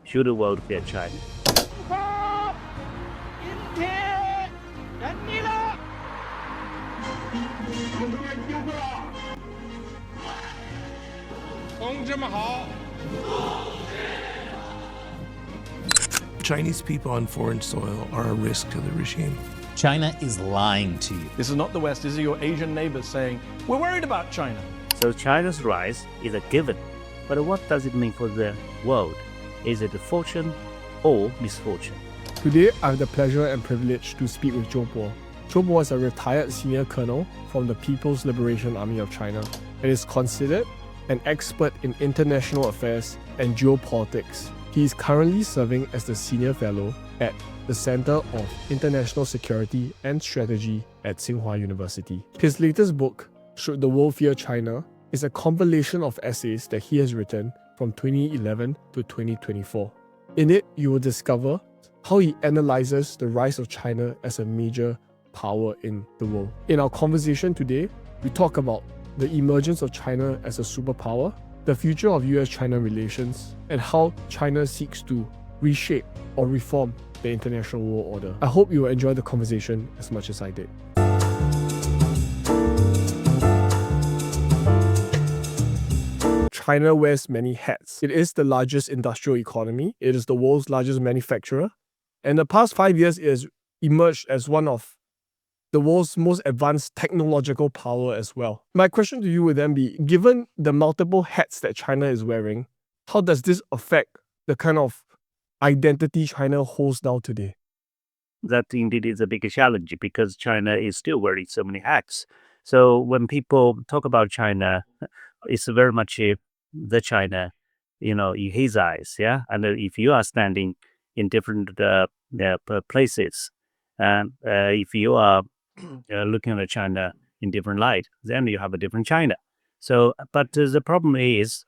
Should the world fear China? 今天等你了。同志们好。 Chinese people on foreign soil are a risk to the regime. China is lying to you. This is not the West. These are your Asian neighbors saying, we're worried about China. So China's rise is a given. But what does it mean for the world? Is it fortune or misfortune? Today, I have the pleasure and privilege to speak with Zhou. Zhou is a retired senior colonel from the People's Liberation Army of China and is considered an expert in international affairs and geopolitics. He is currently serving as the senior fellow at the Center of International Security and Strategy at Tsinghua University. His latest book, Should the World Fear China, is a compilation of essays that he has written from 2011 to 2024. In it, you will discover how he analyzes the rise of China as a major power in the world. In our conversation today, we talk about the emergence of China as a superpower, the future of US-China relations, and how China seeks to reshape or reform the international world order. I hope you will enjoy the conversation as much as I did. China wears many hats. It is the largest industrial economy. It is the world's largest manufacturer. In the past 5 years, it has emerged as one of the world's most advanced technological power as well. My question to you would then be, given the multiple hats that China is wearing, how does this affect the kind of identity China holds now today? That indeed is a big challenge because China is still wearing so many hats. So when people talk about China, it's very much the China, in his eyes, yeah? And if you are standing in different places, and if you are looking at China in different light, then you have a different China. So, but the problem is,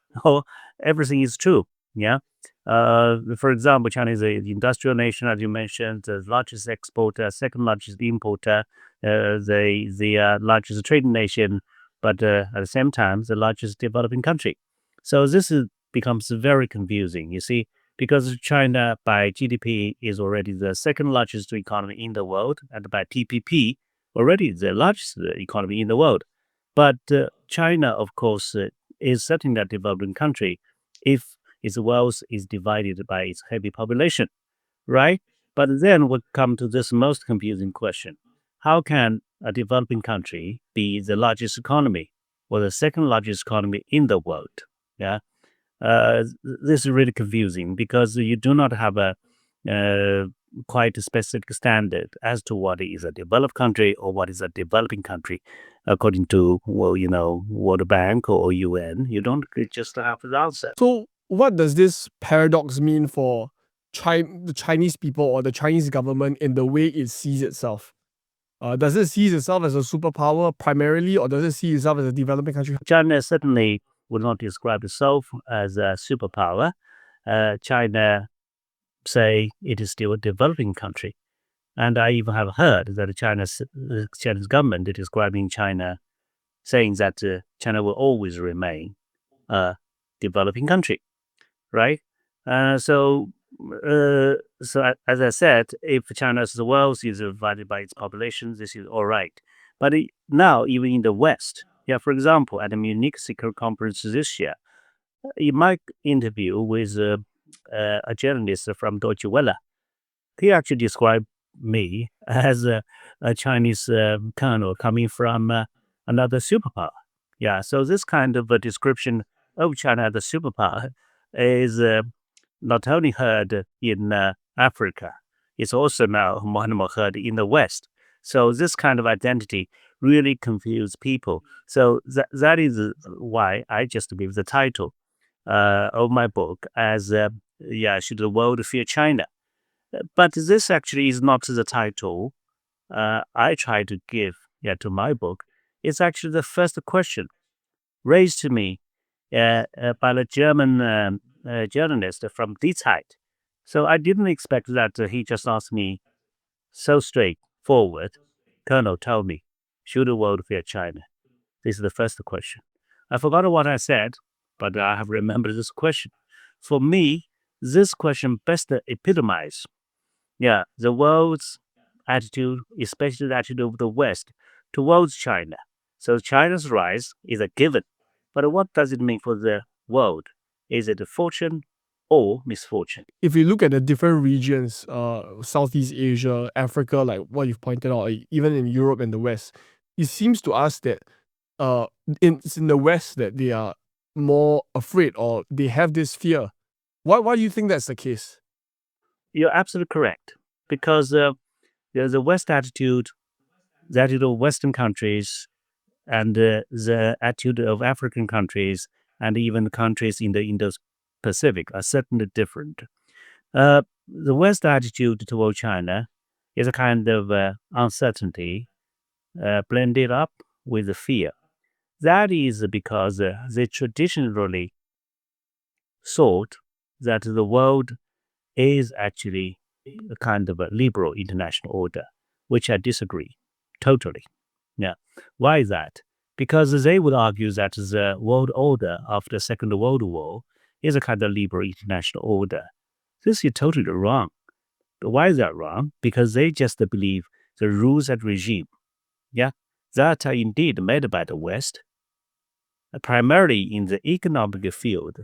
everything is true, yeah? For example, China is an industrial nation, as you mentioned, the largest exporter, second largest importer, the largest trading nation, but at the same time, the largest developing country. So this becomes very confusing, you see, because China by GDP is already the second largest economy in the world, and by PPP, already the largest economy in the world. But China, of course, is certainly a developing country if its wealth is divided by its heavy population, right? But then we come to this most confusing question. How can a developing country be the largest economy or the second largest economy in the world? Yeah, this is really confusing because you do not have a quite a specific standard as to what is a developed country or what is a developing country, according to World Bank or UN. You don't just have the answer. So, what does this paradox mean for the Chinese people or the Chinese government in the way it sees itself? Does it see itself as a superpower primarily, or does it see itself as a developing country? China certainly would not describe itself as a superpower. China say it is still a developing country. And I even have heard that the Chinese government is describing China, saying that China will always remain a developing country, right? So as I said, if China's wealth is divided by its population, this is all right. But now, even in the West, for example, at the Munich Security Conference this year, in my interview with a journalist from Deutsche Welle, he actually described me as a Chinese colonel coming from another superpower. Yeah, so this kind of a description of China as a superpower is not only heard in Africa, it's also now more and more heard in the West. So this kind of identity really confuse people. So that is why I just gave the title of my book as Should the World Fear China? But this actually is not the title I try to give to my book. It's actually the first question raised to me by the German journalist from Die Zeit. So I didn't expect that he just asked me so straightforward. Colonel, tell me, should the world fear China? This is the first question. I forgot what I said, but I have remembered this question. For me, this question best epitomizes, the world's attitude, especially the attitude of the West towards China. So China's rise is a given, but what does it mean for the world? Is it a fortune or misfortune? If you look at the different regions, Southeast Asia, Africa, like what you've pointed out, like even in Europe and the West, it seems to us that it's in the West that they are more afraid or they have this fear. Why do you think that's the case? You're absolutely correct, because there's a West attitude, the attitude of Western countries, and the attitude of African countries, and even countries in the Indo-Pacific are certainly different. The West attitude toward China is a kind of uncertainty blended up with the fear. That is because they traditionally thought that the world is actually a kind of a liberal international order, which I disagree totally. Yeah. Why is that? Because they would argue that the world order after the Second World War is a kind of liberal international order. This is totally wrong. Why is that wrong? Because they just believe the rules and regime, that are indeed made by the West, primarily in the economic field,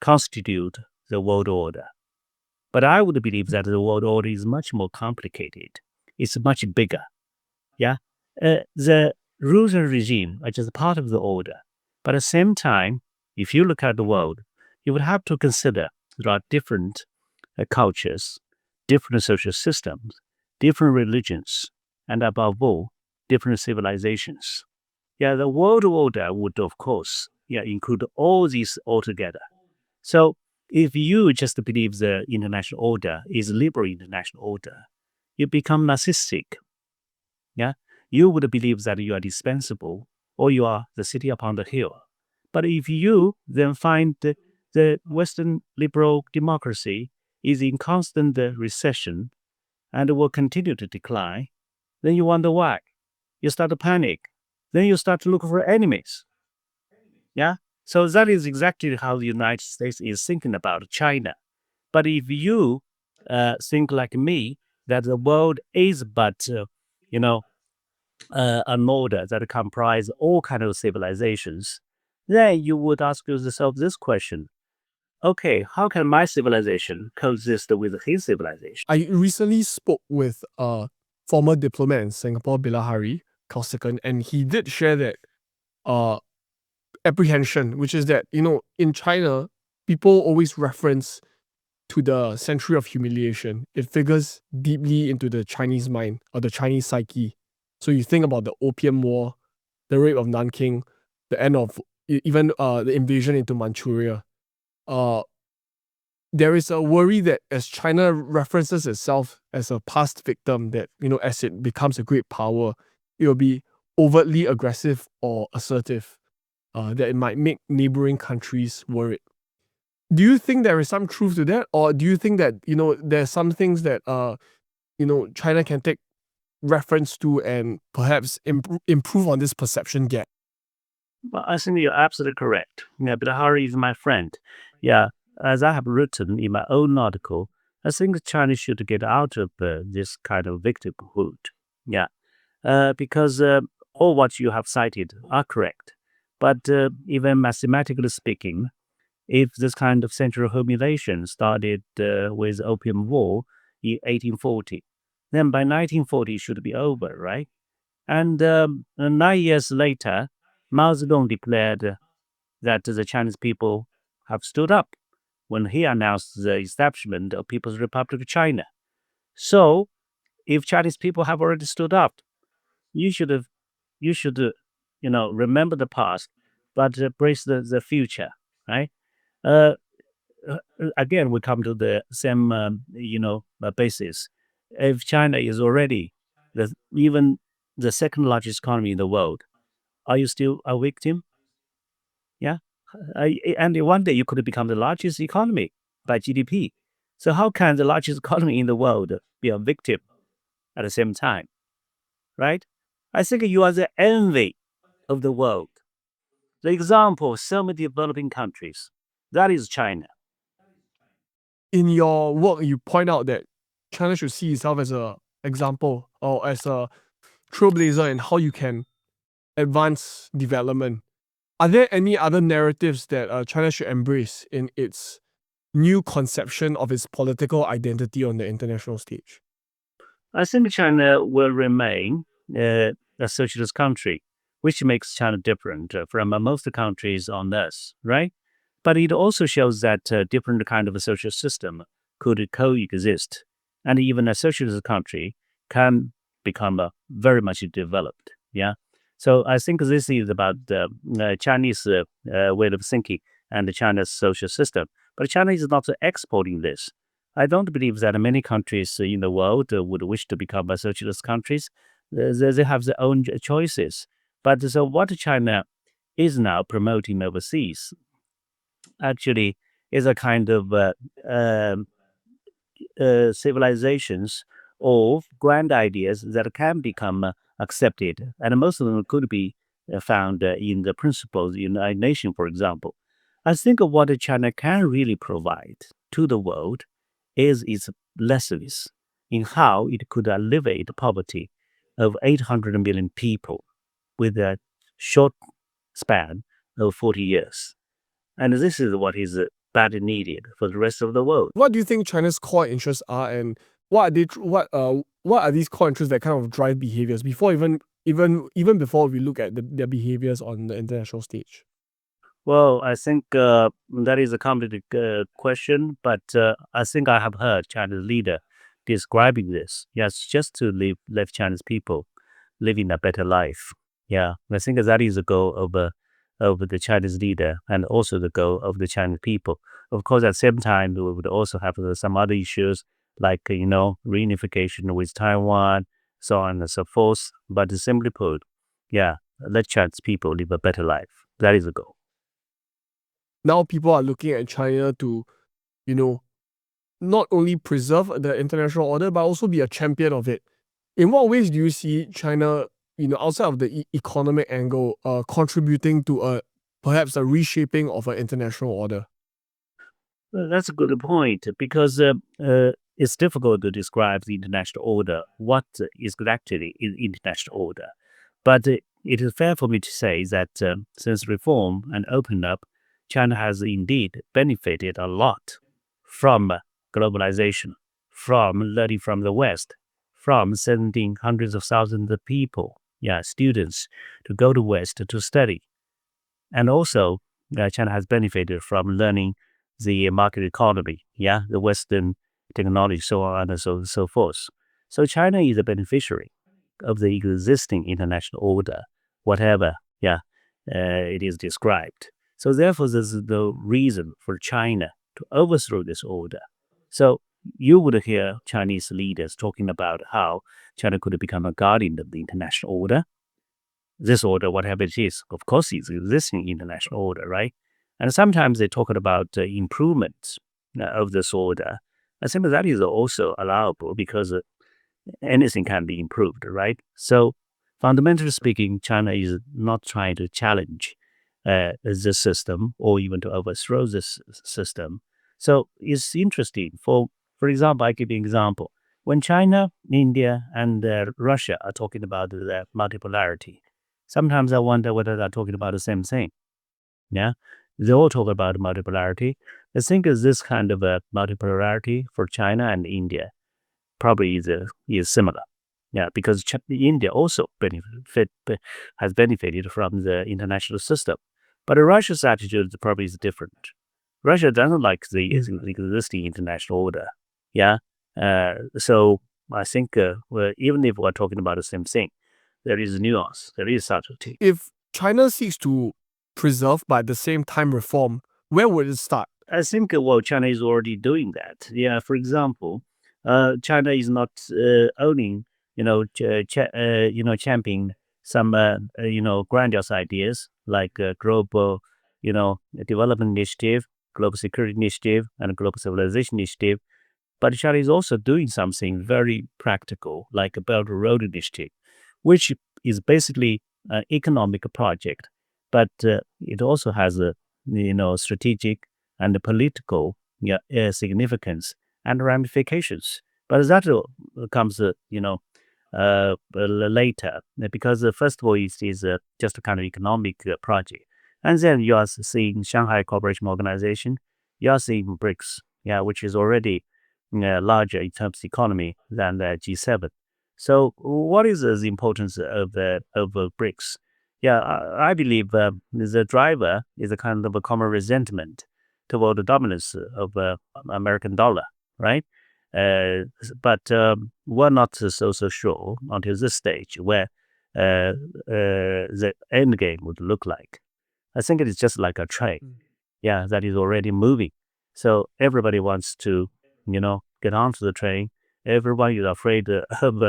constitute the world order. But I would believe that the world order is much more complicated. It's much bigger. The rules and regime are just part of the order. But at the same time, if you look at the world, you would have to consider there are different cultures, different social systems, different religions, and above all, different civilizations. The world order would, of course, include all these altogether. So if you just believe the international order is liberal international order, you become narcissistic. You would believe that you are dispensable or you are the city upon the hill. But if you then find the Western liberal democracy is in constant recession and will continue to decline, then you wonder why. You start to panic. Then you start to look for enemies. So that is exactly how the United States is thinking about China. But if you think like me, that the world is but, an order that comprise all kind of civilizations, then you would ask yourself this question. Okay, how can my civilization coexist with his civilization? I recently spoke with a former diplomat in Singapore, Bilahari Kausikan, and he did share that apprehension, which is that, in China, people always reference to the century of humiliation. It figures deeply into the Chinese mind or the Chinese psyche. So you think about the Opium War, the rape of Nanking, the end of even the invasion into Manchuria. There is a worry that as China references itself as a past victim, that, as it becomes a great power, it will be overtly aggressive or assertive, that it might make neighboring countries worried. Do you think there is some truth to that? Or do you think that, there's some things that, China can take reference to and perhaps improve on this perception gap? Well, I think you're absolutely correct. Bilahari is my friend. As I have written in my own article, I think China should get out of this kind of victimhood. Because all what you have cited are correct. But even mathematically speaking, if this kind of central humiliation started with Opium War in 1840, then by 1940 it should be over, right? And 9 years later, Mao Zedong declared that the Chinese people have stood up when he announced the establishment of People's Republic of China. So, if Chinese people have already stood up, you should remember the past, but embrace the future, right? Again, we come to the same, basis. If China is already even the second largest economy in the world, are you still a victim? And one day you could become the largest economy by GDP. So how can the largest economy in the world be a victim at the same time, right? I think you are the envy of the world. The example of so many developing countries, that is China. in your work, you point out that China should see itself as a example or as a trailblazer in how you can advance development. Are there any other narratives that China should embrace in its new conception of its political identity on the international stage? I think China will remain a socialist country, which makes China different from most countries on Earth, right? But it also shows that different kind of a social system could coexist, and even a socialist country can become very much developed. Yeah. So I think this is about the Chinese way of thinking and China's social system. But China is not exporting this. I don't believe that many countries in the world would wish to become socialist countries. They have their own choices. But so what China is now promoting overseas actually is a kind of um, civilizations or grand ideas that can become accepted. And most of them could be found in the principles of the United Nations, for example. I think what China can really provide to the world is its lessons in how it could alleviate poverty of 800 million people with a short span of 40 years. And this is what is badly needed for the rest of the world. What do you think China's core interests are, and what are they? What are these core interests that kind of drive behaviors before even before we look at their behaviors on the international stage? Well, I think that is a complicated question, but I think I have heard China's leader describing this. Yes, just to let Chinese people living a better life. Yeah, I think that is the goal of the Chinese leader and also the goal of the Chinese people. Of course, at the same time, we would also have some other issues like, reunification with Taiwan, so on and so forth. But simply put, yeah, let Chinese people live a better life. That is the goal. Now people are looking at China to, you know, not only preserve the international order but also be a champion of it. In what ways do you see China, outside of the economic angle, contributing to perhaps a reshaping of an international order? Well, that's a good point because it's difficult to describe the international order. What is actually in international order? But it is fair for me to say that since reform and open up, China has indeed benefited a lot from globalization, from learning from the West, from sending hundreds of thousands of people, students, to go to West to study. And also, China has benefited from learning the market economy, the Western technology, so on and so forth. So China is a beneficiary of the existing international order, whatever, it is described. So therefore, there's no reason for China to overthrow this order. So you would hear Chinese leaders talking about how China could become a guardian of the international order. This order, whatever it is, of course, is existing international order, right? And sometimes they talk about improvements of this order. I think that is also allowable because anything can be improved, right? So fundamentally speaking, China is not trying to challenge the system or even to overthrow this system. So it's interesting. For example, I give you an example. When China, India, and Russia are talking about the multipolarity, sometimes I wonder whether they're talking about the same thing. Yeah, they all talk about multipolarity. I think this kind of a multipolarity for China and India probably is similar. Yeah, because India also has benefited from the international system. But Russia's attitude probably is different. Russia doesn't like the existing international order. Yeah. So I think even if we're talking about the same thing, there is nuance, there is subtlety. If China seeks to preserve but at the same time reform, where would it start? I think China is already doing that. Yeah, for example, China is not owning, championing some, grandiose ideas like global, development initiative, global security initiative, and global civilization initiative. But China is also doing something very practical, like a Belt and Road initiative, which is basically an economic project, but it also has a strategic and political significance and ramifications. But that comes, later, because first of all, it is just a kind of economic project. And then you are seeing Shanghai Cooperation Organization, you are seeing BRICS, which is already larger in terms of economy than the G7. So what is the importance of BRICS? I believe the driver is a kind of a common resentment toward the dominance of American dollar, right? But we're not so sure until this stage where the end game would look like. I think it is just like a train, that is already moving. So everybody wants to, get onto the train. Everyone is afraid of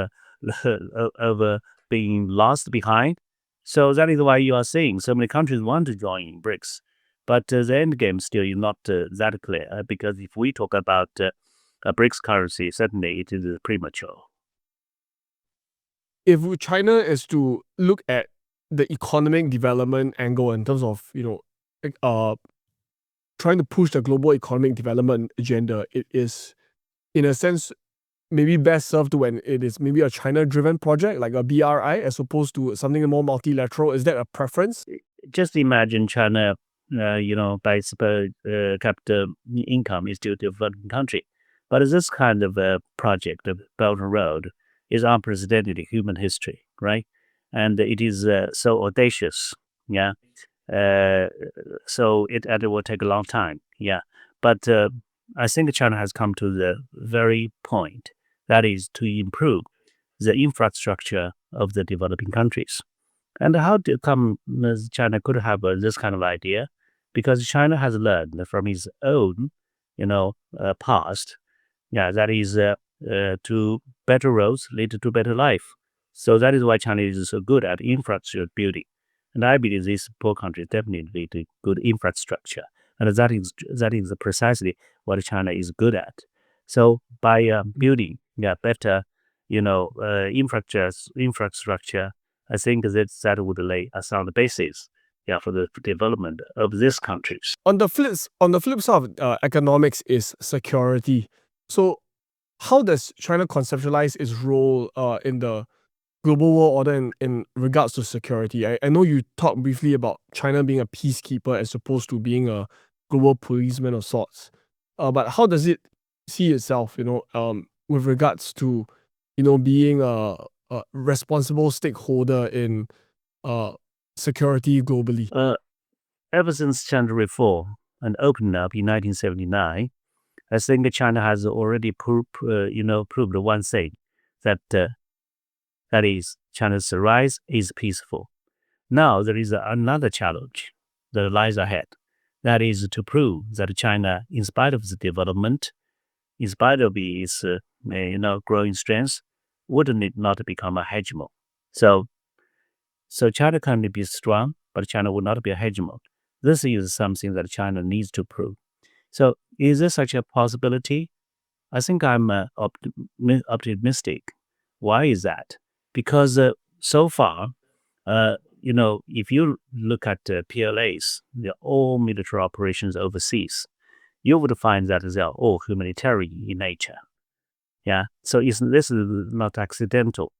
being lost behind. So that is why you are seeing so many countries want to join BRICS. But the end game still is not that clear, because if we talk about a BRICS currency, certainly it is premature. If China is to look at the economic development angle in terms of, trying to push the global economic development agenda, it is, in a sense, maybe best served when it is maybe a China-driven project, like a BRI, as opposed to something more multilateral. Is that a preference? Just imagine China, by its per capita income is still a developing country. But this kind of project, the Belt and Road, is unprecedented in human history, right? And it is so audacious, so it will take a long time, But I think China has come to the very point, that is to improve the infrastructure of the developing countries. And how come China could have this kind of idea? Because China has learned from its own, past, that is to better roads lead to better life. So that is why China is so good at infrastructure building. And I believe these poor countries definitely need good infrastructure. And that is precisely what China is good at. So by building better, infrastructure, I think that would lay a sound basis for the development of these countries. On the flip side of economics is security. So how does China conceptualize its role in the global world order in regards to security? I know you talked briefly about China being a peacekeeper as opposed to being a global policeman of sorts. But how does it see itself, with regards to, being a responsible stakeholder in security globally? Ever since China reform and opened up in 1979, I think China has already proved one thing, that is, China's rise is peaceful. Now there is another challenge that lies ahead. That is to prove that China, in spite of the development, in spite of its growing strength, would not become a hegemon. So China can be strong, but China would not be a hegemon. This is something that China needs to prove. So is there such a possibility? I think I'm optimistic. Why is that? Because so far, if you look at PLAs, they're all military operations overseas, you would find that they are all humanitarian in nature. So this is not accidental.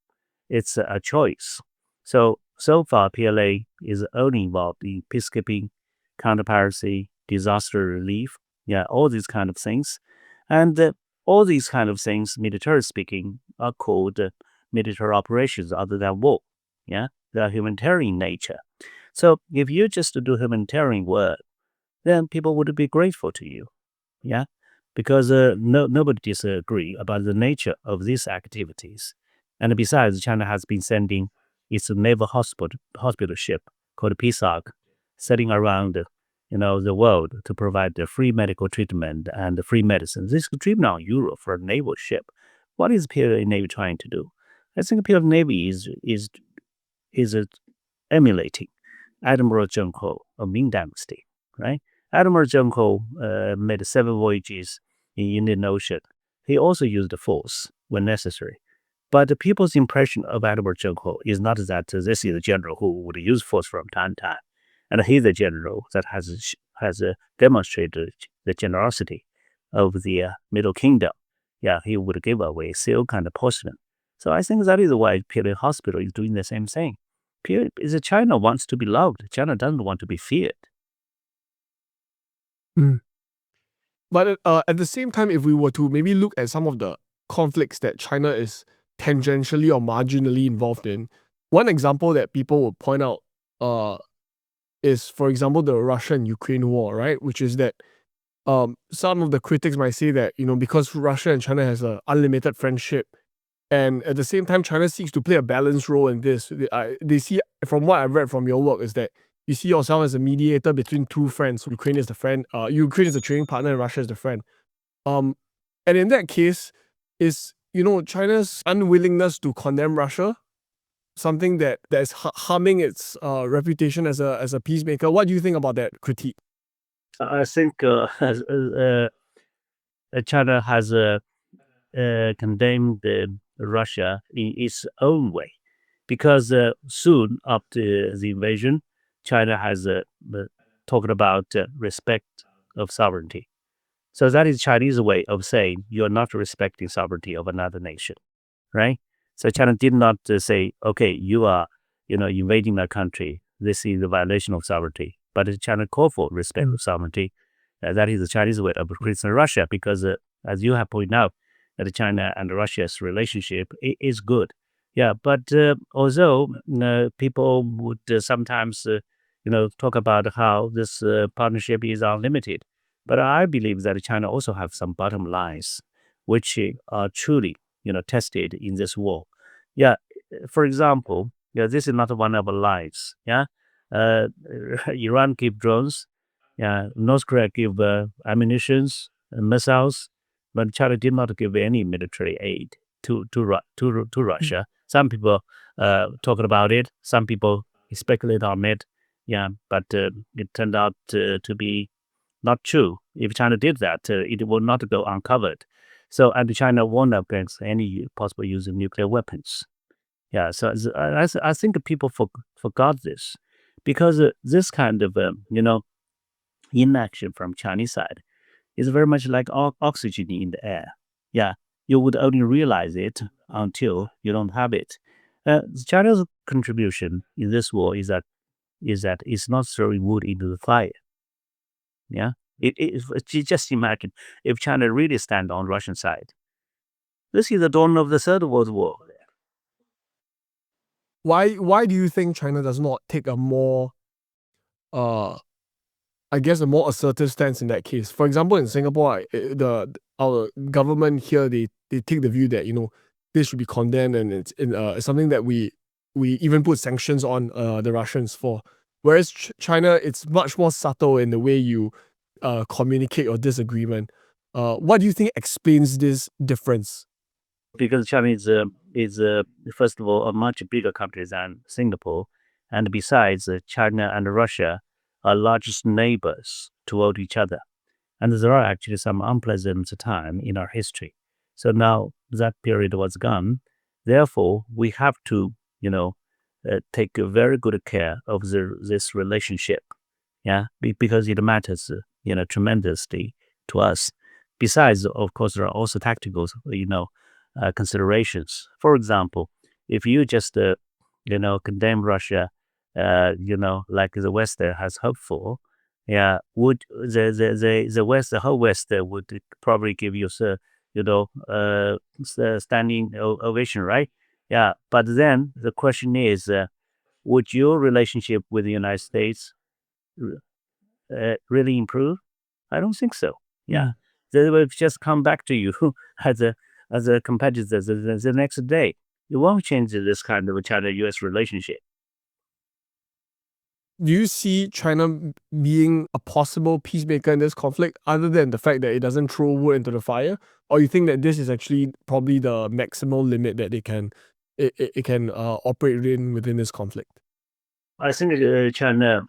It's a choice. So far, PLA is only involved in peacekeeping, counter-piracy, disaster relief, all these kind of things. And all these kind of things, military speaking, are called military operations other than war. They are humanitarian in nature. So if you just do humanitarian work, then people would be grateful to you. Because nobody disagree about the nature of these activities. And besides, China has been sending its naval hospital ship called Peace Ark, sailing around the world to provide the free medical treatment and free medicine. This treatment on Europe for a naval ship. What is PLA Navy trying to do? I think PLA Navy is emulating Admiral Zhou of Ming Dynasty, right? Admiral Zhou made 7 voyages in Indian Ocean. He also used force when necessary. But the people's impression of Admiral Zhou is not that this is a general who would use force from time to time. And he's a general that has demonstrated the generosity. of the Middle Kingdom. Yeah, he would give away silk and porcelain. So I think that is why Pele Hospital is doing the same thing. China wants to be loved. China doesn't want to be feared. But at the same time, if we were to maybe look at some of the conflicts that China is tangentially or marginally involved in, one example that people would point out is, for example, the Russia and Ukraine war, right? Which is that some of the critics might say that, because Russia and China has an unlimited friendship, and at the same time, China seeks to play a balanced role in this. They see, from what I've read from your work, is that you see yourself as a mediator between two friends. Ukraine is the friend. Ukraine is the trading partner, and Russia is the friend. And in that case, is China's unwillingness to condemn Russia something that is harming its reputation as a peacemaker? What do you think about that critique? I think China has condemned Russia in its own way, because soon after the invasion, China has talked about respect of sovereignty. So that is Chinese way of saying you're not respecting sovereignty of another nation, right? So China did not say, okay, you are, invading our country. This is a violation of sovereignty. But China called for respect of sovereignty. That is the Chinese way of criticizing Russia, because as you have pointed out, that China and Russia's relationship is good. Yeah, but although people would sometimes, talk about how this partnership is unlimited, but I believe that China also have some bottom lines, which are truly, tested in this war. Yeah, for example, this is not one of the lines. Yeah, Iran give drones. Yeah, North Korea give ammunitions, missiles, but China did not give any military aid to Russia. Some people talking about it. Some people speculate on it. Yeah, but it turned out to be not true. If China did that, it will not go uncovered. So, and China warned against any possible use of nuclear weapons. Yeah, so I think people forgot this, because this kind of inaction from Chinese side is very much like oxygen in the air. Yeah, you would only realize it until you don't have it. China's contribution in this war is that it's not throwing wood into the fire. Yeah, just imagine if China really stand on Russian side. This is the dawn of the Third World War. Why do you think China does not take a more I guess a more assertive stance in that case? For example, in Singapore, our government here, they take the view that this should be condemned, and it's something that we even put sanctions on the Russians for. Whereas China, it's much more subtle in the way you communicate your disagreement. What do you think explains this difference? Because China is first of all a much bigger country than Singapore, and besides, China and Russia are largest neighbors toward each other, and there are actually some unpleasant time in our history. So now that period was gone, therefore we have to take a very good care of this relationship. Yeah, because it matters tremendously to us. Besides, of course, there are also tactical considerations. For example, if you just condemn Russia, like the West has hoped for, yeah, would the West, the whole West would probably give you standing ovation, right? Yeah, but then the question is, would your relationship with the United States really improve? I don't think so. Yeah, they will just come back to you as a competitor the next day. It won't change this kind of China-U.S. relationship. Do you see China being a possible peacemaker in this conflict, other than the fact that it doesn't throw wood into the fire? Or you think that this is actually probably the maximal limit that it can operate within this conflict? I think China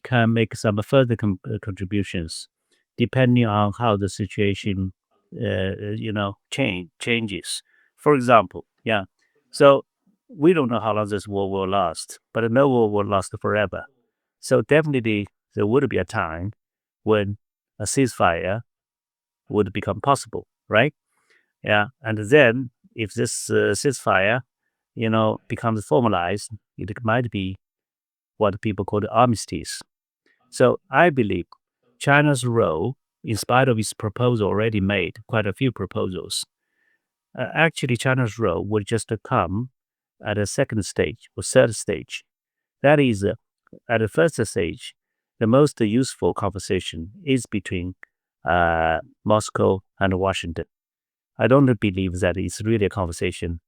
can make some further contributions, depending on how the situation, changes. For example, yeah. So we don't know how long this war will last, but no war will last forever. So definitely there would be a time when a ceasefire would become possible, right? Yeah, and then if this ceasefire, becomes formalized, it might be what people call the armistice. So I believe China's role, in spite of its proposal already made, quite a few proposals, actually China's role would just come at a second stage or third stage. That is, at the first stage, the most useful conversation is between Moscow and Washington. I don't believe that it's really a conversation,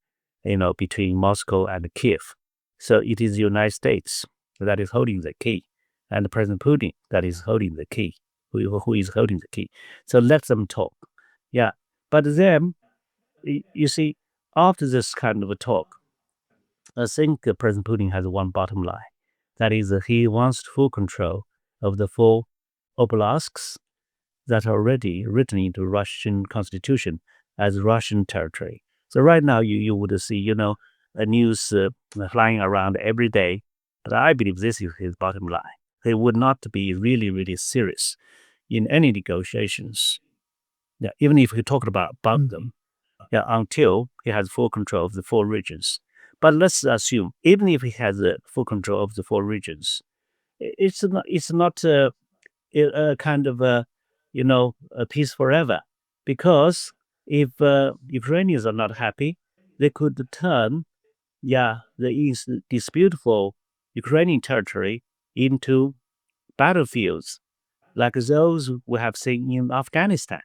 between Moscow and Kiev. So it is the United States that is holding the key, and President Putin that is holding the key, who is holding the key. So let them talk. Yeah. But then, you see, after this kind of a talk, I think President Putin has one bottom line. That is, he wants full control of the 4 oblasts that are already written into Russian constitution as Russian territory. So right now you would see, a news flying around every day. But I believe this is his bottom line. He would not be really, really serious in any negotiations. Yeah, even if he talked about them, until he has full control of the 4 regions. But let's assume, even if he has full control of the 4 regions, it's not a kind of a peace forever, because if Ukrainians are not happy, they could turn this beautiful Ukrainian territory into battlefields like those we have seen in Afghanistan,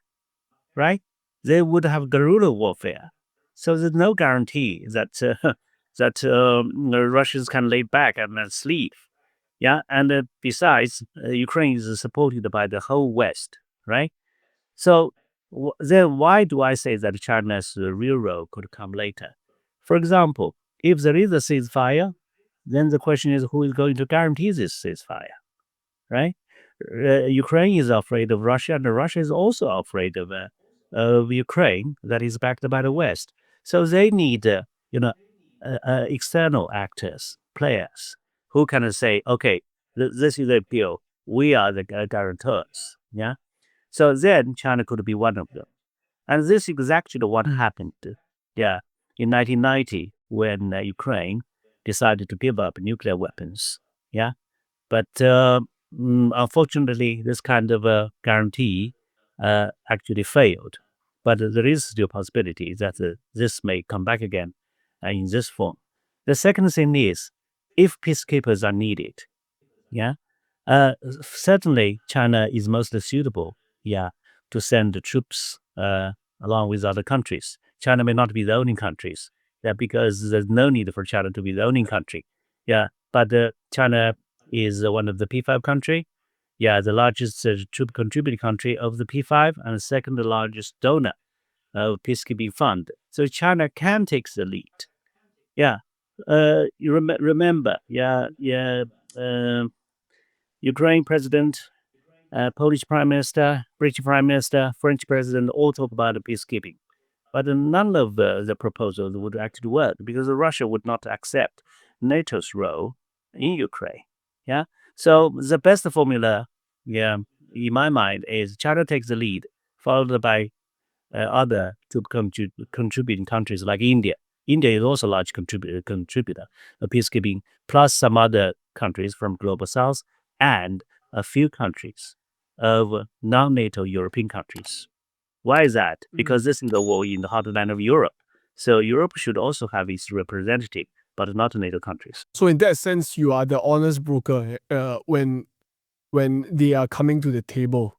right? They would have guerrilla warfare. So there's no guarantee that the Russians can lay back and sleep. Yeah, and besides, Ukraine is supported by the whole West, right? So then why do I say that China's real role could come later? For example, if there is a ceasefire, then the question is who is going to guarantee this ceasefire, right? Ukraine is afraid of Russia, and Russia is also afraid of Ukraine that is backed by the West. So they need, external actors, players, who can say, okay, this is a deal. We are the guarantors. Yeah. So then China could be one of them. And this is exactly what happened. Yeah. In 1990, when Ukraine decided to give up nuclear weapons. Yeah. But unfortunately, this kind of guarantee actually failed. But there is still possibility that this may come back again in this form. The second thing is, if peacekeepers are needed, certainly China is most suitable, to send the troops along with other countries. China may not be the only countries, because there's no need for China to be the only country. But China is one of the P5 country. The largest troop contributing country of the P5 and the second largest donor of peacekeeping fund. So China can take the lead. You remember, Ukraine president, Polish prime minister, British prime minister, French president all talk about peacekeeping. But none of the proposals would actually work, because Russia would not accept NATO's role in Ukraine. So the best formula, in my mind, is China takes the lead, followed by other contributing countries like India. India is also a large contributor of peacekeeping, plus some other countries from global south and a few countries of non-NATO European countries. Why is that? Because this is the war in the heartland of Europe. So Europe should also have its representative, but not NATO countries. So in that sense, you are the honest broker when they are coming to the table.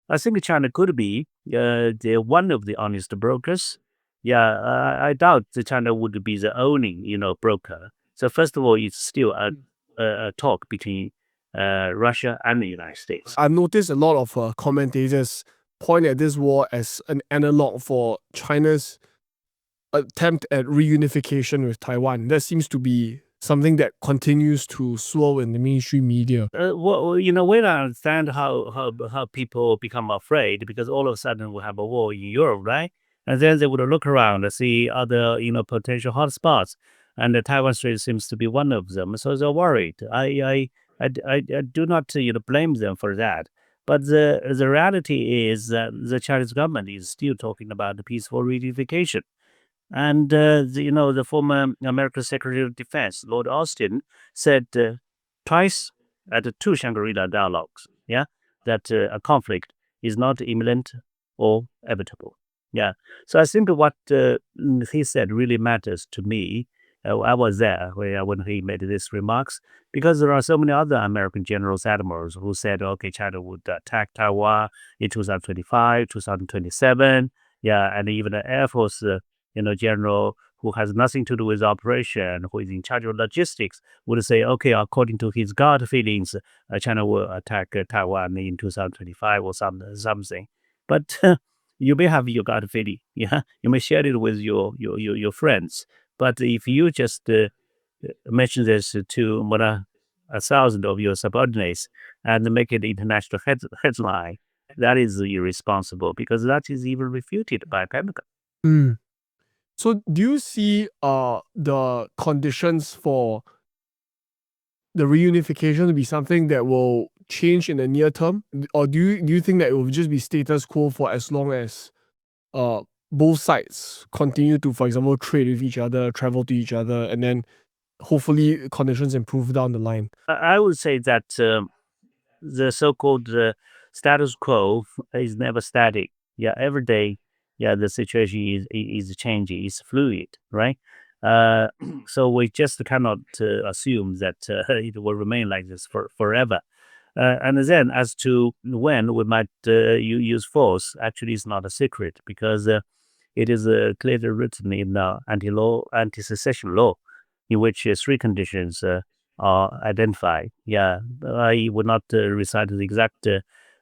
I think China could be one of the honest brokers. I doubt that China would be the only, broker. So first of all, it's still a talk between Russia and the United States. I've noticed a lot of commentators point at this war as an analog for China's attempt at reunification with Taiwan. That seems to be something that continues to swirl in the mainstream media. We don't understand how people become afraid, because all of a sudden we have a war in Europe, right? And then they would look around and see other, potential hotspots, and the Taiwan Strait seems to be one of them. So they're worried. I do not, blame them for that. But the reality is that the Chinese government is still talking about the peaceful reunification. And the former American Secretary of Defense, Lord Austin, said twice at the two Shangri-La dialogues, that a conflict is not imminent or inevitable. Yeah. So I think what he said really matters to me. I was there when he made these remarks, because there are so many other American generals, admirals who said, okay, China would attack Taiwan in 2025, 2027. Yeah, and even the Air Force general who has nothing to do with operation, who is in charge of logistics, would say, okay, according to his gut feelings, China will attack Taiwan in 2025 or something. But you may have your gut feeling, yeah. You may share it with your friends, but if you just mention this to more than 1,000 of your subordinates and make it international headline, that is irresponsible, because that is even refuted by Pentagon. Mm. So do you see the conditions for the reunification to be something that will change in the near term? Or do you think that it will just be status quo for as long as both sides continue to, for example, trade with each other, travel to each other, and then hopefully conditions improve down the line? I would say that the so-called status quo is never static. Yeah, every day, yeah, the situation is changing, is fluid, right? So we just cannot assume that it will remain like this forever. And then, as to when we might use force, actually, it's not a secret, because it is clearly written in anti-secession law, in which three conditions are identified. Yeah, I would not recite the exact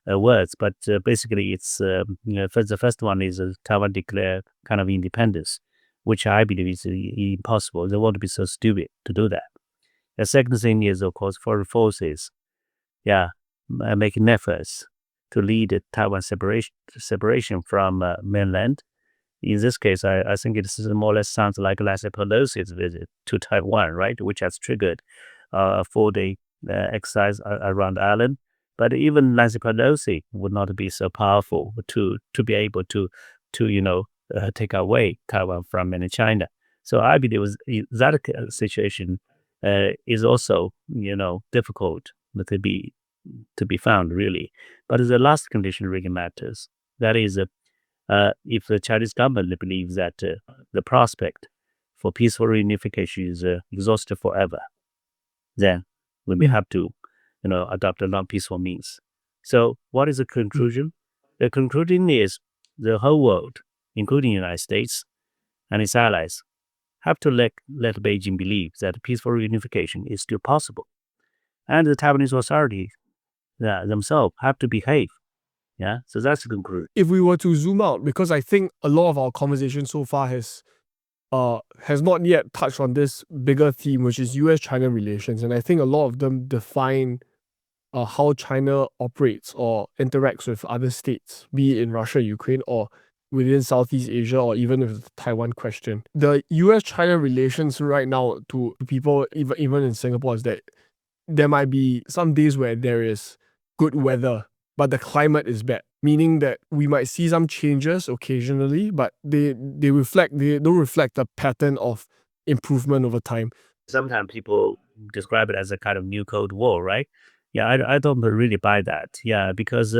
words, but basically, it's the first one is Taiwan declare kind of independence, which I believe is impossible. They won't be so stupid to do that. The second thing is, of course, foreign forces, making efforts to lead Taiwan separation from mainland. In this case, I think it more or less sounds like Nancy Pelosi's visit to Taiwan, right, which has triggered a 4-day exercise around the island. But even Nancy Pelosi would not be so powerful to be able to take away Taiwan from mainland China. So I believe that situation is also difficult to be found, really. But the last condition really matters. That is, if the Chinese government believes that the prospect for peaceful reunification is exhausted forever, then we may have to, adopt a non-peaceful means. So, what is the conclusion? The conclusion is the whole world, including the United States and its allies, have to let Beijing believe that peaceful reunification is still possible, and the Taiwanese authorities themselves have to behave. Yeah, so that's the conclusion. If we were to zoom out, because I think a lot of our conversation so far has not yet touched on this bigger theme, which is US-China relations, and I think a lot of them define how China operates or interacts with other states, be it in Russia, Ukraine, or within Southeast Asia, or even with the Taiwan question. The US-China relations right now to people, even in Singapore, is that there might be some days where there is good weather, but the climate is bad, meaning that we might see some changes occasionally, but they don't reflect the pattern of improvement over time. Sometimes people describe it as a kind of new Cold War, right? Yeah, I don't really buy that. Yeah, because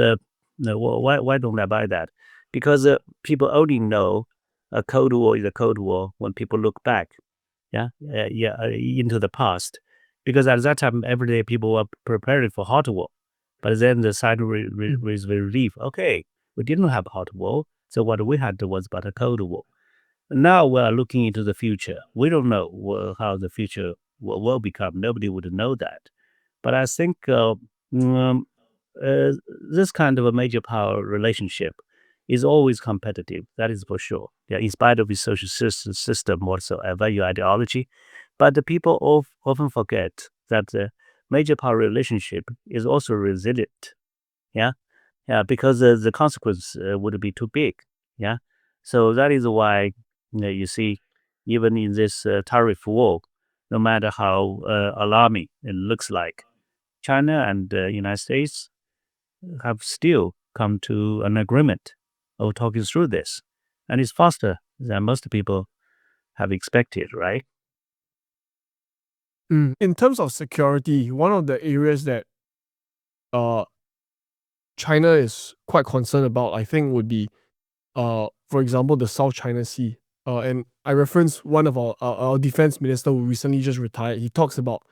why don't I buy that? Because people only know a Cold War is a Cold War when people look back, into the past. Because at that time, every day people were preparing for hot war. But then the side was relief. Okay, we didn't have a hot war, so what we had was but a Cold War. Now we are looking into the future. We don't know how the future will become. Nobody would know that. But I think this kind of a major power relationship is always competitive. That is for sure. Yeah, in spite of its social system whatsoever, your ideology. But the people often forget that the major power relationship is also resilient. Yeah, because the consequence would be too big. Yeah, so that is why you see, even in this tariff war, no matter how alarming it looks like, China and the United States have still come to an agreement of talking through this, and it's faster than most people have expected, right? In terms of security, one of the areas that China is quite concerned about, I think, would be, for example, the South China Sea. And I reference one of our defense minister who recently just retired. He talks about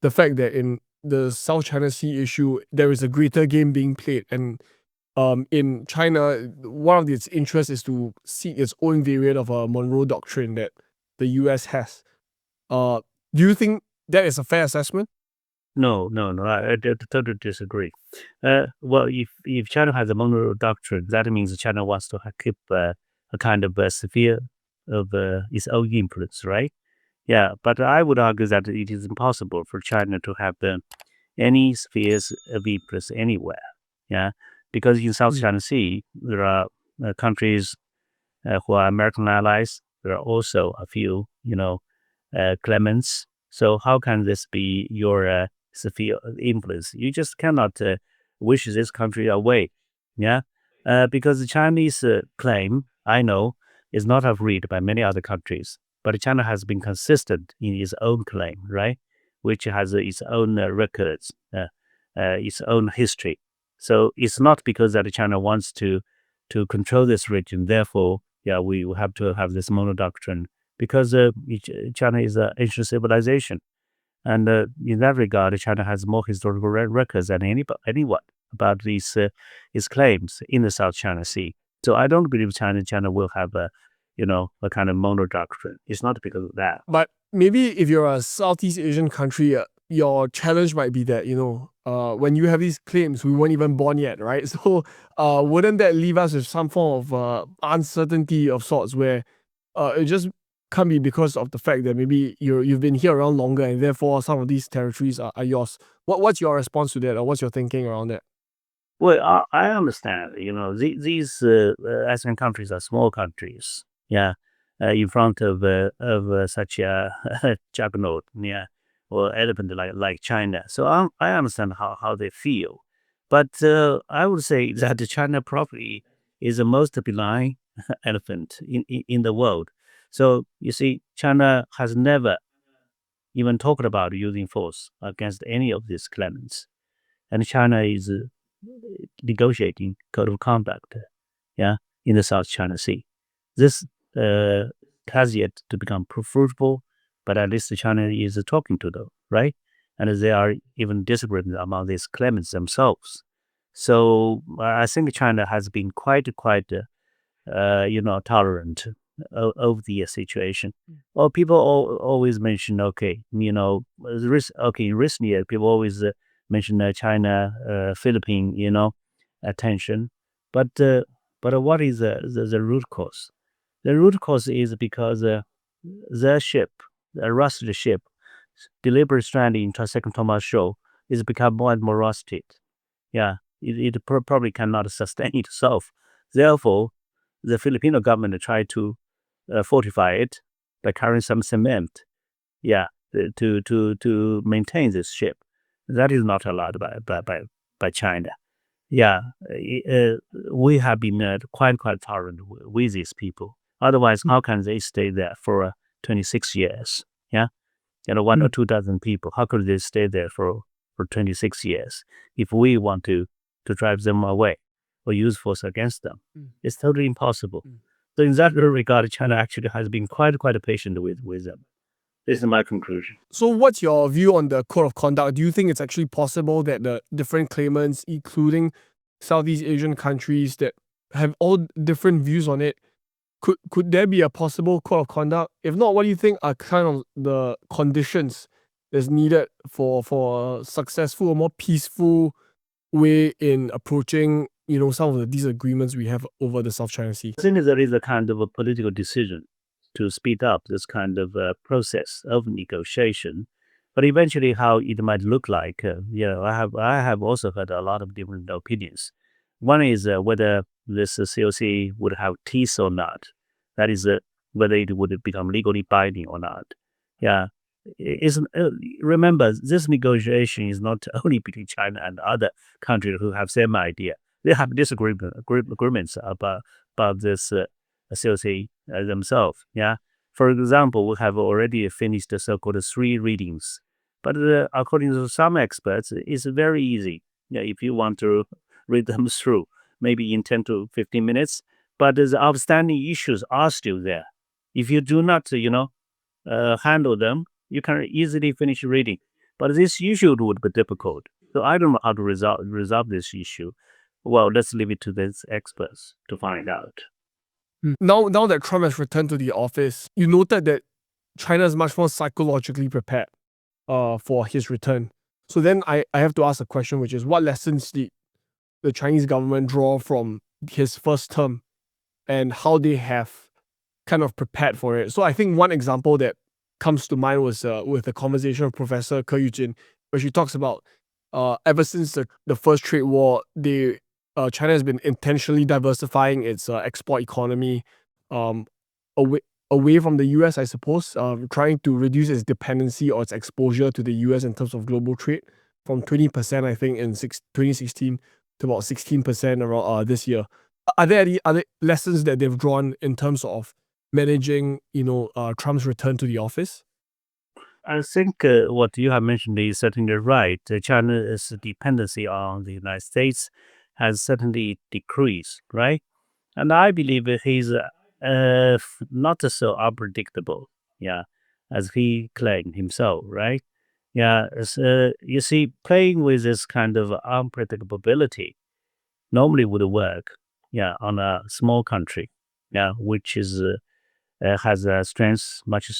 the fact that in the South China Sea issue, there is a greater game being played. And in China, one of its interests is to seek its own variant of a Monroe Doctrine that the US has. Do you think that is a fair assessment? No, I totally disagree. Well, if China has a Monroe Doctrine, that means China wants to keep a kind of a sphere of its own influence, right? Yeah, but I would argue that it is impossible for China to have any spheres of influence anywhere. Yeah, because in South China Sea, there are countries who are American allies. There are also a few, claimants. So how can this be your sphere of influence? You just cannot wish this country away. Yeah, because the Chinese claim, I know, is not agreed by many other countries. But China has been consistent in its own claim, right? Which has its own records, its own history. So it's not because that China wants to control this region. Therefore, yeah, we will have to have this mono doctrine because China is an ancient civilization, and in that regard, China has more historical records than anyone about its claims in the South China Sea. So I don't believe China will have a kind of mono doctrine. It's not because of that. But maybe if you're a Southeast Asian country, your challenge might be that, when you have these claims, we weren't even born yet, right? So wouldn't that leave us with some form of uncertainty of sorts where it just can't be because of the fact that maybe you've been here around longer and therefore some of these territories are yours. What's your response to that, or what's your thinking around that? Well, I understand. These ASEAN countries are small countries. Yeah, in front of such a juggernaut, yeah, or elephant like China. So I understand how they feel, but I would say that China probably is the most benign elephant in the world. So you see, China has never even talked about using force against any of these claimants, and China is negotiating code of conduct, yeah, in the South China Sea. This has yet to become fruitful, but at least China is talking to them, right? And there are even disagreements among these claimants themselves. So I think China has been quite tolerant of the situation. Well, people always mention, okay, in recent years, people always mention China, Philippine, tension. But what is the root cause? The root cause is because the ship, the rusted ship, deliberately stranded in Second Thomas Shoal, is become more and more rusted. Yeah, it probably cannot sustain itself. Therefore, the Filipino government tried to fortify it by carrying some cement. Yeah, to maintain this ship. That is not allowed by China. Yeah, we have been quite tolerant with these people. Otherwise, how can they stay there for 26 years? Yeah, one or two dozen people. How could they stay there for 26 years if we want to drive them away or use force against them? It's totally impossible. So in that regard, China actually has been quite patient with them. This is my conclusion. So what's your view on the code of conduct? Do you think it's actually possible that the different claimants, including Southeast Asian countries that have all different views on it, could there be a possible code of conduct? If not, what do you think are kind of the conditions that's needed for a successful, more peaceful way in approaching, some of the disagreements we have over the South China Sea? I think there is a kind of a political decision to speed up this kind of process of negotiation, but eventually how it might look like, I have also heard a lot of different opinions. One is whether this COC would have teeth or not. That is whether it would become legally binding or not. Yeah, isn't. Remember, this negotiation is not only between China and other countries who have same idea. They have agreements about this COC themselves. Yeah. For example, we have already finished the so-called 3 readings, but according to some experts, it's very easy. Yeah, if you want to read them through, maybe in 10 to 15 minutes. But the outstanding issues are still there. If you do not, handle them, you can easily finish reading. But this issue would be difficult. So I don't know how to resolve this issue. Well, let's leave it to these experts to find out. Now that Trump has returned to the office, you noted that China is much more psychologically prepared for his return. So then I have to ask a question, which is what lessons did the Chinese government draw from his first term and how they have kind of prepared for it? So I think one example that comes to mind was with a conversation with Professor Ke Yujin, where she talks about ever since the first trade war, China has been intentionally diversifying its export economy away from the US, I suppose, trying to reduce its dependency or its exposure to the US in terms of global trade from 20%, I think, in 2016 to about 16% around this year. Are there any other lessons that they've drawn in terms of managing, Trump's return to the office? I think what you have mentioned is certainly right. China's dependency on the United States has certainly decreased, right? And I believe he's not so unpredictable, yeah, as he claimed himself, right? Yeah, you see, playing with this kind of unpredictability normally would work, yeah, on a small country, yeah, which is has a strength much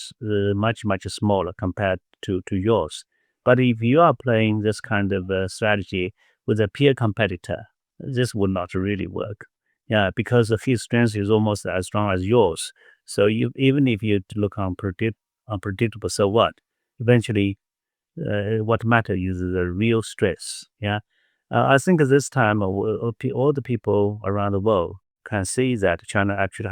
smaller compared to yours. But if you are playing this kind of strategy with a peer competitor, this would not really work. Yeah, because his strength is almost as strong as yours. So even if you look unpredictable, so what? Eventually, what matters is the real stress. Yeah, I think at this time, all the people around the world can see that China actually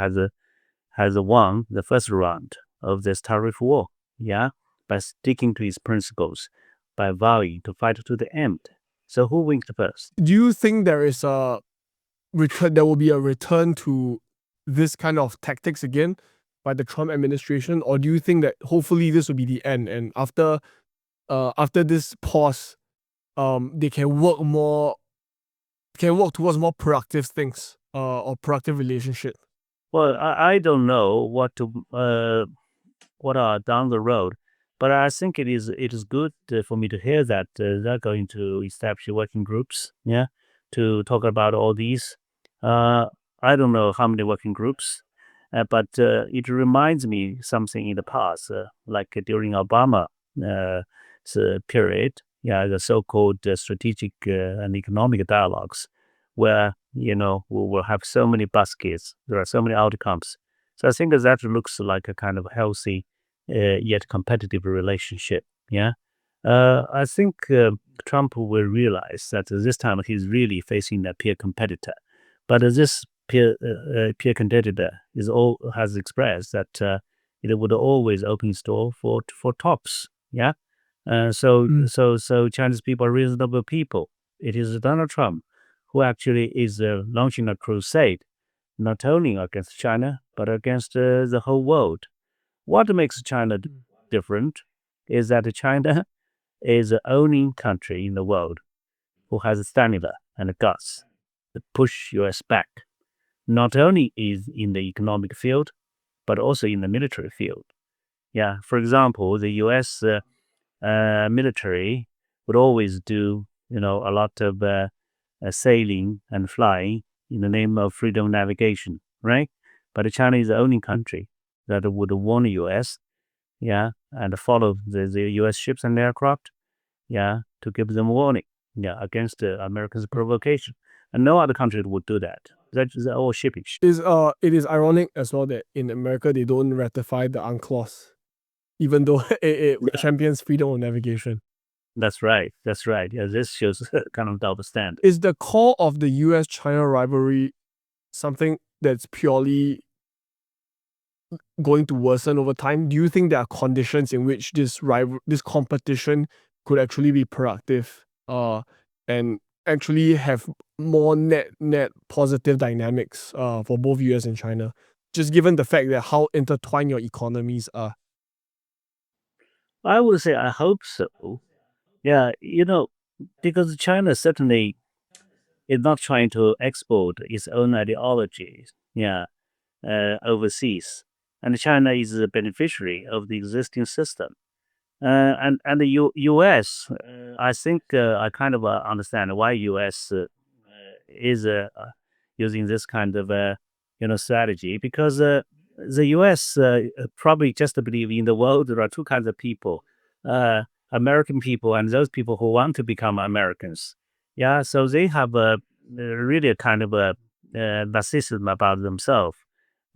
has won the first round of this tariff war, yeah, by sticking to its principles, by vowing to fight to the end. So who wins first? Do you think there is a return? There will be a return to this kind of tactics again by the Trump administration, or do you think that hopefully this will be the end, and after this pause, they can work towards more productive things or productive relationship? Well, I don't know what are down the road, but I think it is good for me to hear that they're going to establish working groups, yeah, to talk about all these. I don't know how many working groups, but it reminds me something in the past, like during Obama period, yeah, the so-called strategic and economic dialogues, where we will have so many baskets, there are so many outcomes. So I think that looks like a kind of healthy yet competitive relationship. Yeah, I think Trump will realize that this time he's really facing a peer competitor, but this peer competitor has expressed that it would always open its door for tops. Yeah, so Chinese people are reasonable people. It is Donald Trump who actually is launching a crusade, not only against China, but against the whole world. What makes China different is that China is the only country in the world who has the stamina and the guts to push US back, not only is in the economic field, but also in the military field. Yeah, for example, the US military would always do, a lot of sailing and flying in the name of freedom of navigation, right? But China is the only country that would warn the US, yeah, and follow the US ships and aircraft, yeah, to give them warning, yeah, against the Americans' provocation. And no other country would do that. That's all shipping. It is ironic as well that in America they don't ratify the UNCLOS, even though it champions freedom of navigation. That's right. Yeah, this shows kind of double standard. Is the core of the US-China rivalry something that's purely going to worsen over time? Do you think there are conditions in which this competition could actually be productive and actually have more net positive dynamics for both US and China, just given the fact that how intertwined your economies are? I would say I hope so. Yeah, because China certainly is not trying to export its own ideologies, overseas. And China is a beneficiary of the existing system. And the U.S., I think I kind of understand why U.S. Is using this kind of strategy, because the U.S. Probably just believe in the world there are two kinds of people, uh, American people and those people who want to become Americans. Yeah, so they have really a kind of a narcissism about themselves.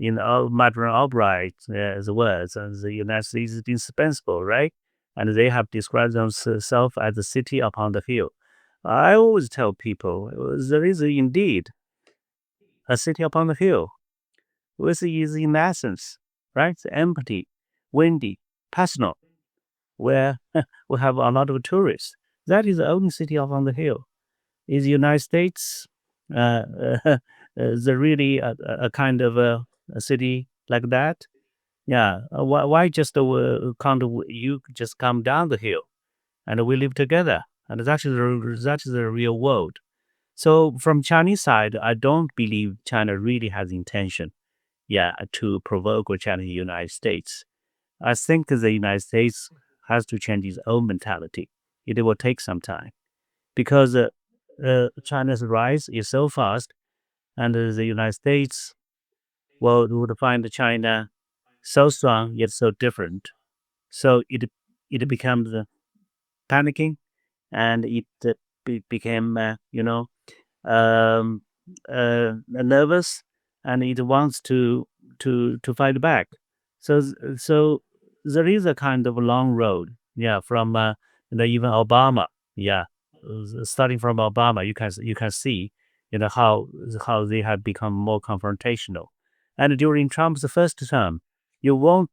Madeleine Albright's words, and the United States is indispensable, right? And they have described themselves as the city upon the hill. I always tell people there is indeed a city upon the hill, which is in essence, right, empty, windy, personal, where we have a lot of tourists. That is the only city upon the hill. Is the United States the really a kind of a city like that? Yeah. Why just can't you just come down the hill and we live together? And that is the real world. So from Chinese side, I don't believe China really has intention, to provoke or challenge the United States. I think the United States has to change its own mentality. It will take some time because China's rise is so fast, and the United States would find China so strong yet so different. So it becomes panicking, and it became um, nervous, and it wants to fight back. So there is a kind of long road, from even Obama, starting from Obama, you can see how they have become more confrontational, and during Trump's first term, you won't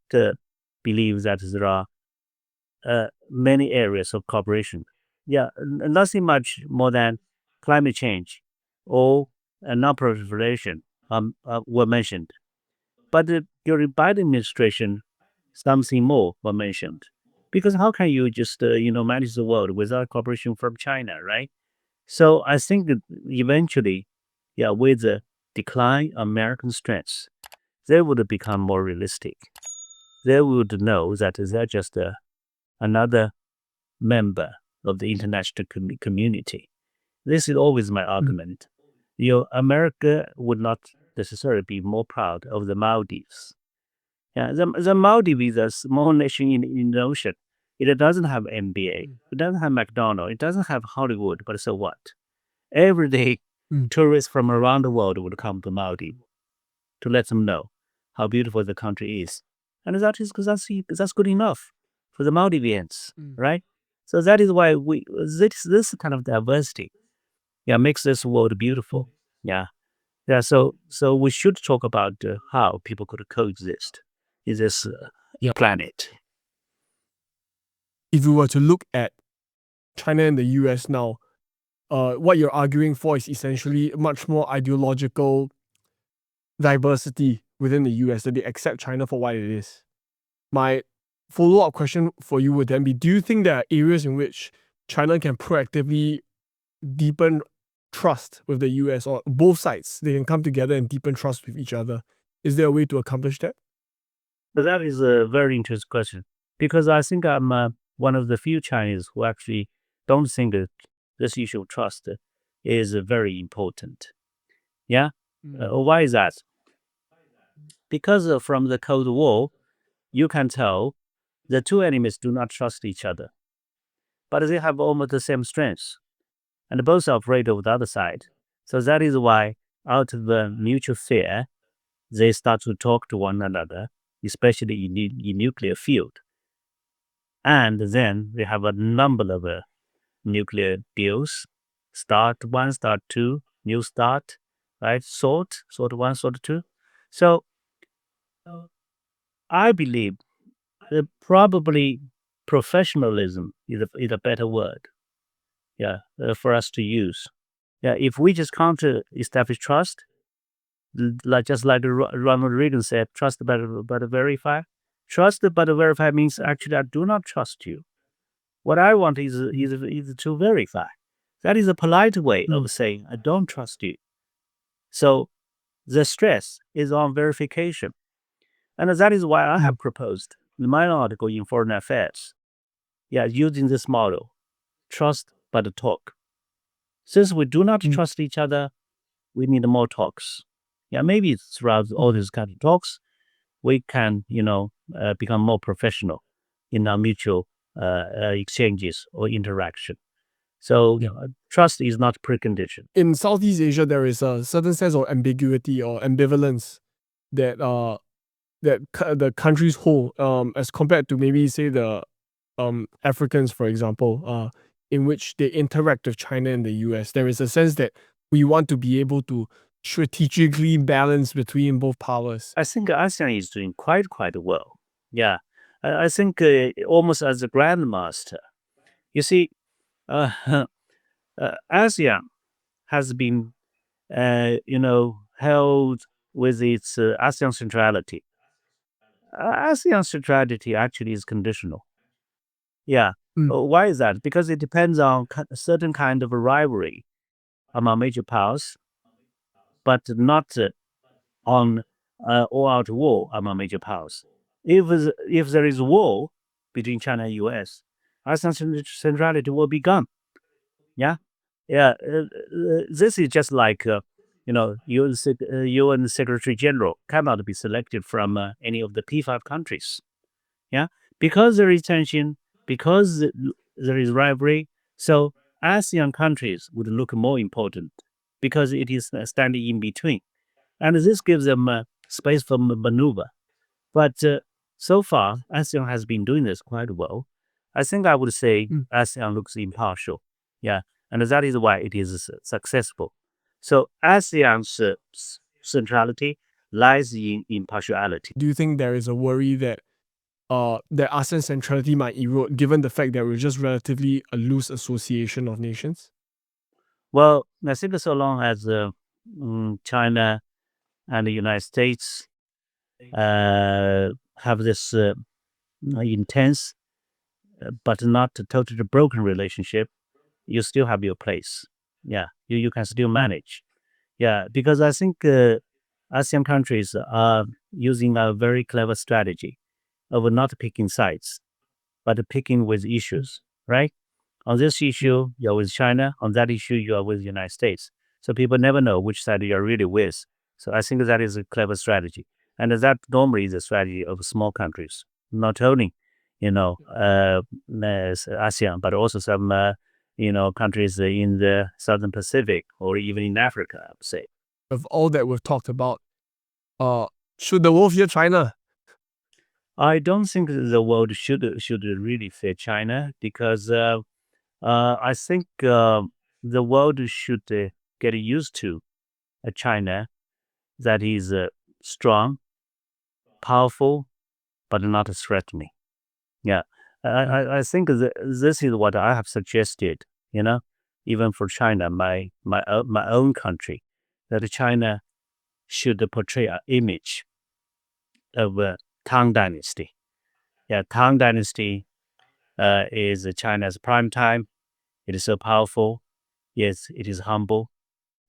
believe that there are many areas of cooperation. Nothing much more than climate change or non-proliferation were mentioned. But during Biden administration, something more were mentioned. Because how can you just manage the world without cooperation from China, right? So I think that eventually, with the decline of American strengths, they would become more realistic. They would know that they're just another member of the international community. This is always my argument. America would not necessarily be more proud of the Maldives. The Maldives is a small nation in the ocean. It doesn't have NBA. It doesn't have McDonald's. It doesn't have Hollywood. But so what? Every day, tourists from around the world would come to Maldives to let them know how beautiful the country is, and that's good enough for the Maldivians, right? So that is why this kind of diversity, makes this world beautiful. So we should talk about how people could coexist in this planet. If you were to look at China and the US now, what you're arguing for is essentially much more ideological diversity within the US, that they accept China for what it is. My follow-up question for you would then be, do you think there are areas in which China can proactively deepen trust with the US, or both sides, they can come together and deepen trust with each other? Is there a way to accomplish that? But that is a very interesting question, because I think I'm one of the few Chinese who actually don't think that this issue of trust is very important. Why is that? Because from the Cold War, you can tell the two enemies do not trust each other, but they have almost the same strengths, and both are afraid of the other side. So that is why, out of the mutual fear, they start to talk to one another, especially in nuclear field. And then they have a number of nuclear deals. Start 1, Start 2, New Start, right? Sort 1, Sort 2. So I believe probably professionalism is a better word, for us to use. Yeah, if we just can't establish trust, just like Ronald Reagan said, trust but verify. Trust but verify means actually I do not trust you. What I want is to verify. That is a polite way of saying I don't trust you. So the stress is on verification. And that is why I have proposed in my article in Foreign Affairs, using this model, trust but talk. Since we do not trust each other, we need more talks. Yeah, maybe throughout all these kind of talks, we can, become more professional in our mutual exchanges or interaction. So trust is not precondition. In Southeast Asia, there is a certain sense of ambiguity or ambivalence that the countries hold, as compared to maybe say the Africans, for example, in which they interact with China and the US. There is a sense that we want to be able to strategically balance between both powers. I think ASEAN is doing quite well. Yeah, I think almost as a grandmaster. You see, ASEAN has been, held with its ASEAN centrality. ASEAN centrality actually is conditional. Yeah. Why is that? Because it depends on a certain kind of a rivalry among major powers, but not on all-out war among major powers. If there is war between China and US, ASEAN centrality will be gone. Yeah. This is just like UN Secretary General cannot be selected from any of the P5 countries. Yeah, because there is tension, because there is rivalry, so ASEAN countries would look more important because it is standing in between, and this gives them space for maneuver. But so far, ASEAN has been doing this quite well. I think I would say ASEAN looks impartial. Yeah, and that is why it is successful. So ASEAN's centrality lies in impartiality. Do you think there is a worry that ASEAN centrality might erode given the fact that we're just relatively a loose association of nations? Well, I think so long as China and the United States have this intense but not totally broken relationship, you still have your place. Yeah, you can still manage. Yeah, because I think ASEAN countries are using a very clever strategy of not picking sides, but picking with issues, right? On this issue, you're with China. On that issue, you are with the United States. So people never know which side you're really with. So I think that is a clever strategy. And that normally is a strategy of small countries, not only, ASEAN, but also some, countries in the Southern Pacific or even in Africa, I would say. Of all that we've talked about, should the world fear China? I don't think the world should really fear China because I think the world should get used to a China that is strong, powerful, but not threatening. Yeah, I think this is what I have suggested. Even for China, my own country, that China should portray an image of Tang Dynasty. Yeah, Tang Dynasty is China's prime time. It is so powerful. Yes, it is humble,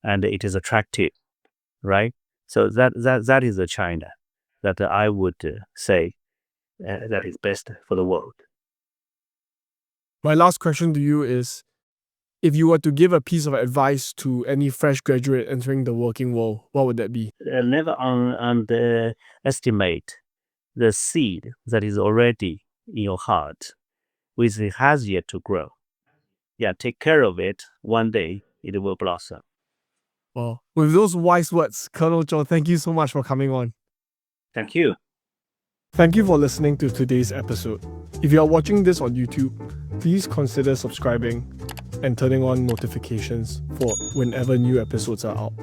and it is attractive, right? So that is the China that I would say that is best for the world. My last question to you is, if you were to give a piece of advice to any fresh graduate entering the working world, what would that be? Never underestimate the seed that is already in your heart, which has yet to grow. Yeah, take care of it. One day it will blossom. Well, with those wise words, Colonel Zhou, thank you so much for coming on. Thank you. Thank you for listening to today's episode. If you are watching this on YouTube, please consider subscribing and turning on notifications for whenever new episodes are out.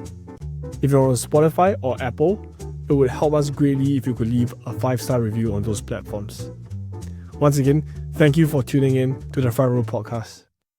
If you're on Spotify or Apple, It would help us greatly if you could leave a 5-star review on those platforms. Once again, thank you for tuning in to the Front Row Podcast.